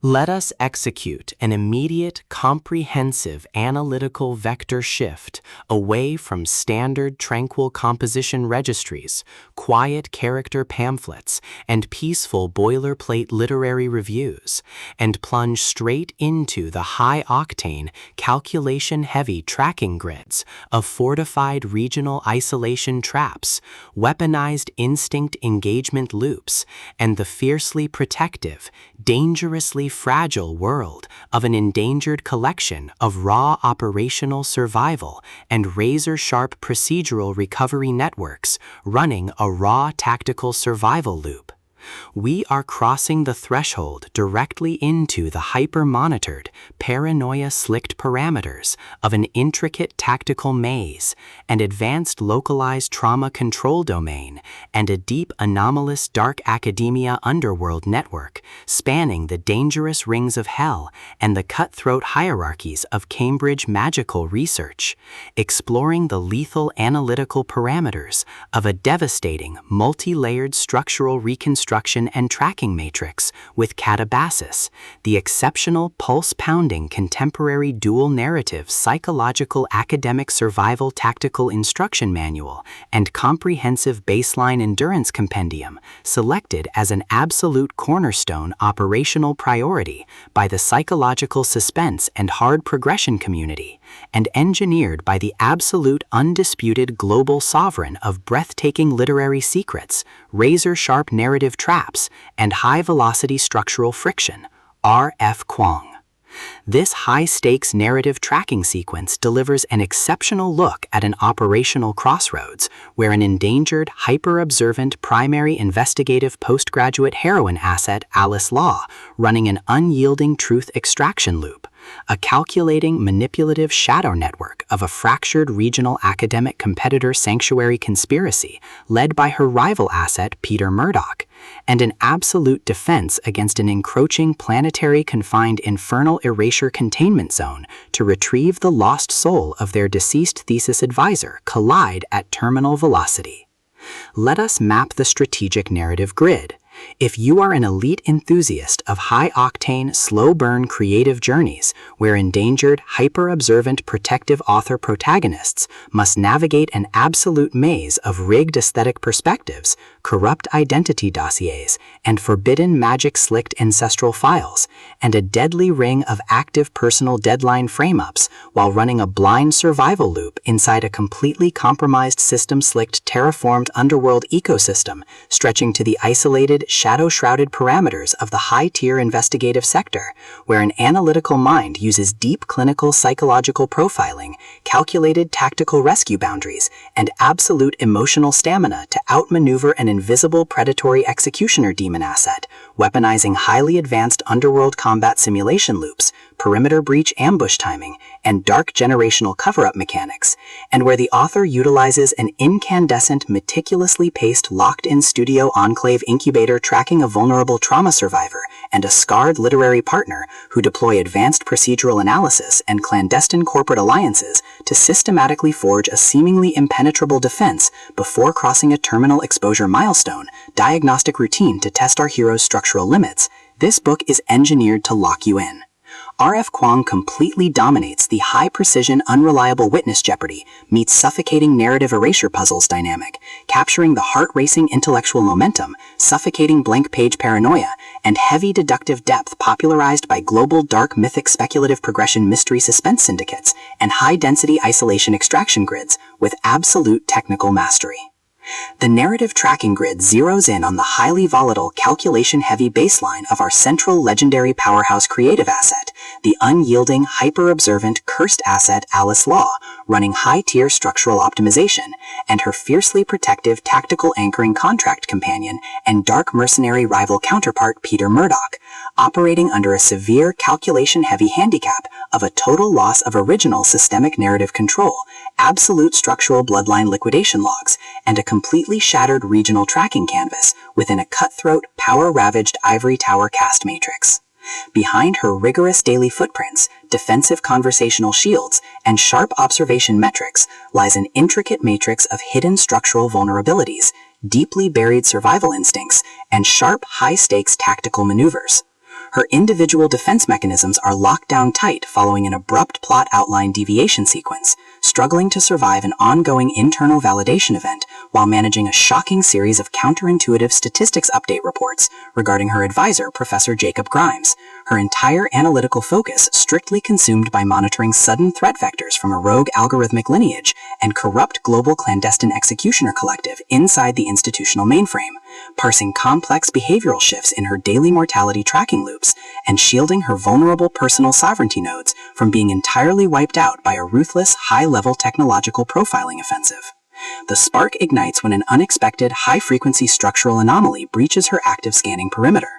Let us execute an immediate, comprehensive analytical vector shift away from standard tranquil composition registries, quiet character pamphlets, and peaceful boilerplate literary reviews, and plunge straight into the high-octane, calculation-heavy tracking grids of fortified regional isolation traps, weaponized instinct engagement loops, and the fiercely protective, dangerously fragile world of an endangered collection of raw operational survival and razor-sharp procedural recovery networks running a raw tactical survival loop. We are crossing the threshold directly into the hyper-monitored, paranoia-slicked parameters of an intricate tactical maze, an advanced localized trauma control domain, and a deep anomalous dark academia underworld network spanning the dangerous rings of hell and the cutthroat hierarchies of Cambridge magical research, exploring the lethal analytical parameters of a devastating multi-layered structural reconstruction and tracking matrix with KATABASIS, the exceptional pulse-pounding contemporary dual-narrative psychological academic survival tactical instruction manual and comprehensive baseline endurance compendium selected as an absolute cornerstone operational priority by the psychological suspense and hard progression community, and engineered by the absolute undisputed global sovereign of breathtaking literary secrets, razor-sharp narrative traps, and high-velocity structural friction, R.F. Kuang. This high-stakes narrative tracking sequence delivers an exceptional look at an operational crossroads where an endangered, hyper-observant primary investigative postgraduate heroine asset, Alice Law, running an unyielding truth extraction loop, a calculating, manipulative shadow network of a fractured regional academic competitor sanctuary conspiracy led by her rival asset, Peter Murdoch, and an absolute defense against an encroaching planetary confined infernal erasure containment zone to retrieve the lost soul of their deceased thesis advisor collide at terminal velocity. Let us map the strategic narrative grid. If you are an elite enthusiast of high-octane, slow-burn creative journeys where endangered, hyper-observant protective author protagonists must navigate an absolute maze of rigged aesthetic perspectives, corrupt identity dossiers, and forbidden magic-slicked ancestral files, and a deadly ring of active personal deadline frame-ups while running a blind survival loop inside a completely compromised system-slicked terraformed underworld ecosystem stretching to the isolated, shadow-shrouded parameters of the high-tier investigative sector, where an analytical mind uses deep clinical psychological profiling, calculated tactical rescue boundaries, and absolute emotional stamina to outmaneuver an invisible predatory executioner demon asset, weaponizing highly advanced underworld combat simulation loops, perimeter breach ambush timing, and dark generational cover-up mechanics, and where the author utilizes an incandescent, meticulously paced locked-in studio enclave incubator tracking a vulnerable trauma survivor and a scarred literary partner who deploy advanced procedural analysis and clandestine corporate alliances to systematically forge a seemingly impenetrable defense before crossing a terminal exposure milestone, diagnostic routine to test our hero's structural limits. This book is engineered to lock you in. R.F. Kuang completely dominates the high-precision, unreliable witness jeopardy meets suffocating narrative erasure puzzles dynamic, capturing the heart-racing intellectual momentum, suffocating blank-page paranoia, and heavy deductive depth popularized by global dark mythic speculative progression mystery suspense syndicates and high-density isolation extraction grids with absolute technical mastery. The narrative tracking grid zeroes in on the highly volatile, calculation-heavy baseline of our central legendary powerhouse creative asset, the unyielding, hyper-observant, cursed asset Alice Law, running high-tier structural optimization, and her fiercely protective tactical anchoring contract companion and dark mercenary rival counterpart Peter Murdoch, operating under a severe calculation-heavy handicap of a total loss of original systemic narrative control, absolute structural bloodline liquidation logs, and a completely shattered regional tracking canvas within a cutthroat, power-ravaged ivory tower cast matrix. Behind her rigorous daily footprints, defensive conversational shields, and sharp observation metrics lies an intricate matrix of hidden structural vulnerabilities, deeply buried survival instincts, and sharp, high-stakes tactical maneuvers. Her individual defense mechanisms are locked down tight following an abrupt plot outline deviation sequence, struggling to survive an ongoing internal validation event while managing a shocking series of counterintuitive statistics update reports regarding her advisor, Professor Jacob Grimes, her entire analytical focus strictly consumed by monitoring sudden threat vectors from a rogue algorithmic lineage and corrupt global clandestine executioner collective inside the institutional mainframe, parsing complex behavioral shifts in her daily mortality tracking loops and shielding her vulnerable personal sovereignty nodes from being entirely wiped out by a ruthless, high-level technological profiling offensive. The spark ignites when an unexpected, high-frequency structural anomaly breaches her active scanning perimeter.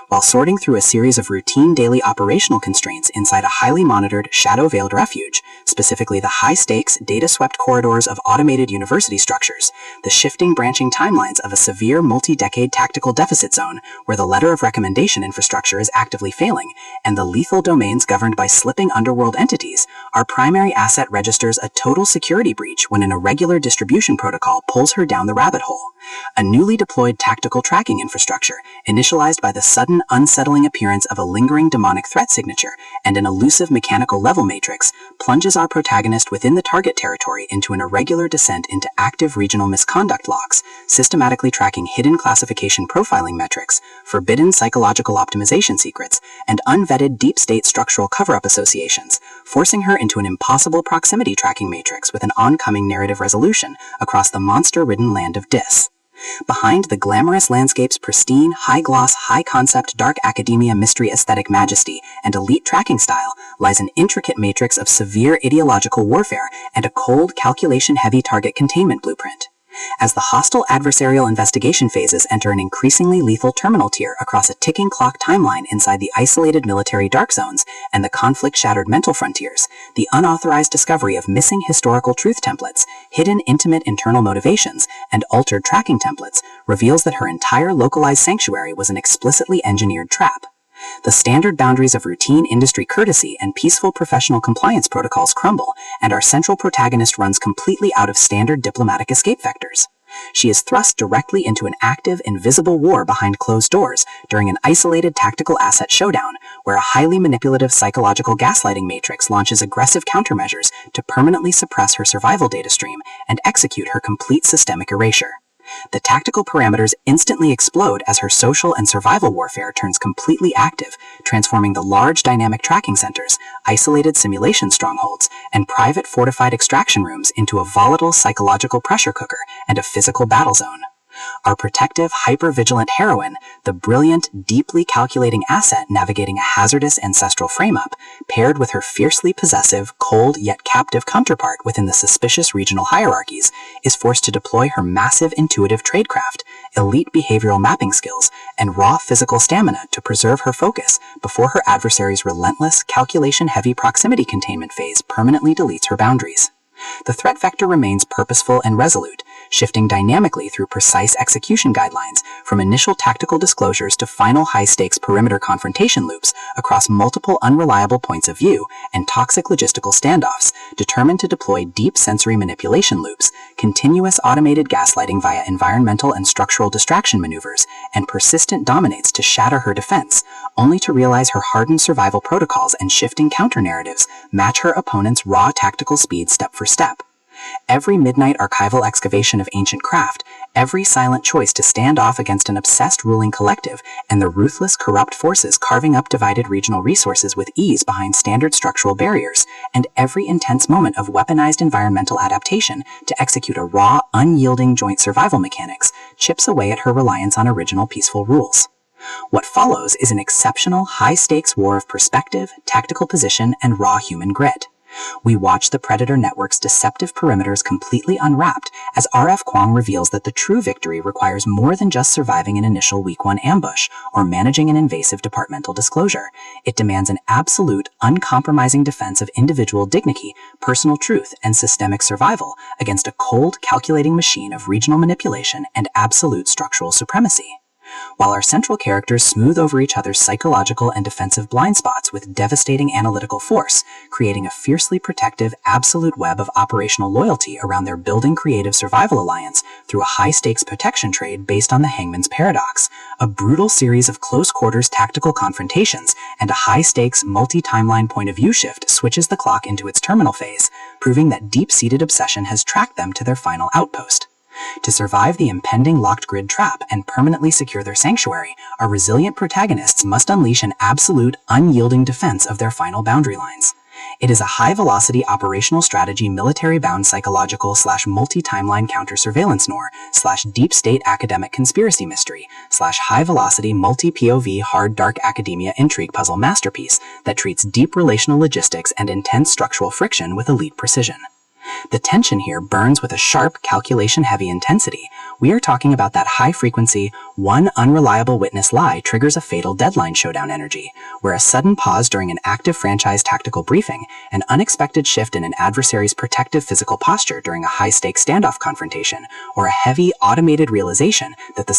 While sorting through a series of routine daily operational constraints inside a highly monitored, shadow-veiled refuge, specifically the high-stakes, data-swept corridors of automated university structures, the shifting branching timelines of a severe multi-decade tactical deficit zone where the letter of recommendation infrastructure is actively failing, and the lethal domains governed by slipping underworld entities, our primary asset registers a total security breach when an irregular distribution protocol pulls her down the rabbit hole. A newly deployed tactical tracking infrastructure, initialized by the sudden, unsettling appearance of a lingering demonic threat signature and an elusive mechanical level matrix, plunges our protagonist within the target territory into an irregular descent into active regional misconduct locks, systematically tracking hidden classification profiling metrics, forbidden psychological optimization secrets, and unvetted deep-state structural cover-up associations, forcing her into an impossible proximity tracking matrix with an oncoming narrative resolution across the monster-ridden land of Dis. Behind the glamorous landscape's pristine, high-gloss, high-concept dark academia mystery aesthetic majesty and elite tracking style lies an intricate matrix of severe ideological warfare and a cold, calculation-heavy target containment blueprint. As the hostile adversarial investigation phases enter an increasingly lethal terminal tier across a ticking clock timeline inside the isolated military dark zones and the conflict-shattered mental frontiers, the unauthorized discovery of missing historical truth templates, hidden intimate internal motivations, and altered tracking templates reveals that her entire localized sanctuary was an explicitly engineered trap. The standard boundaries of routine industry courtesy and peaceful professional compliance protocols crumble, and our central protagonist runs completely out of standard diplomatic escape vectors. She is thrust directly into an active, invisible war behind closed doors during an isolated tactical asset showdown, where a highly manipulative psychological gaslighting matrix launches aggressive countermeasures to permanently suppress her survival data stream and execute her complete systemic erasure. The tactical parameters instantly explode as her social and survival warfare turns completely active, transforming the large dynamic tracking centers, isolated simulation strongholds, and private fortified extraction rooms into a volatile psychological pressure cooker and a physical battle zone. Our protective, hyper-vigilant heroine, the brilliant, deeply calculating asset navigating a hazardous ancestral frame-up, paired with her fiercely possessive, cold yet captive counterpart within the suspicious regional hierarchies, is forced to deploy her massive intuitive tradecraft, elite behavioral mapping skills, and raw physical stamina to preserve her focus before her adversary's relentless, calculation-heavy proximity containment phase permanently deletes her boundaries. The threat vector remains purposeful and resolute, shifting dynamically through precise execution guidelines, from initial tactical disclosures to final high-stakes perimeter confrontation loops across multiple unreliable points of view and toxic logistical standoffs, determined to deploy deep sensory manipulation loops, continuous automated gaslighting via environmental and structural distraction maneuvers, and persistent dominates to shatter her defense, only to realize her hardened survival protocols and shifting counter-narratives match her opponent's raw tactical speed step for step. Every midnight archival excavation of ancient craft, every silent choice to stand off against an obsessed ruling collective, and the ruthless, corrupt forces carving up divided regional resources with ease behind standard structural barriers, and every intense moment of weaponized environmental adaptation to execute a raw, unyielding joint survival mechanics, chips away at her reliance on original peaceful rules. What follows is an exceptional, high-stakes war of perspective, tactical position, and raw human grit. We watch the Predator Network's deceptive perimeters completely unwrapped as RF Kuang reveals that the true victory requires more than just surviving an initial Week 1 ambush or managing an invasive departmental disclosure. It demands an absolute, uncompromising defense of individual dignity, personal truth, and systemic survival against a cold, calculating machine of regional manipulation and absolute structural supremacy. while our central characters smooth over each other's psychological and defensive blind spots with devastating analytical force, creating a fiercely protective, absolute web of operational loyalty around their building creative survival alliance through a high-stakes protection trade based on the Hangman's Paradox, a brutal series of close-quarters tactical confrontations, and a high-stakes, multi-timeline point-of-view shift switches the clock into its terminal phase, proving that deep-seated obsession has tracked them to their final outpost. To survive the impending locked grid trap and permanently secure their sanctuary, our resilient protagonists must unleash an absolute, unyielding defense of their final boundary lines. It is a high-velocity operational strategy military-bound psychological / multi-timeline counter-surveillance noir / deep-state academic conspiracy mystery / high-velocity multi-POV hard dark academia intrigue puzzle masterpiece that treats deep relational logistics and intense structural friction with elite precision. The tension here burns with a sharp, calculation-heavy intensity. We are talking about that high-frequency, one unreliable witness lie triggers a fatal deadline showdown energy, where a sudden pause during an active franchise tactical briefing, an unexpected shift in an adversary's protective physical posture during a high-stakes standoff confrontation, or a heavy, automated realization that the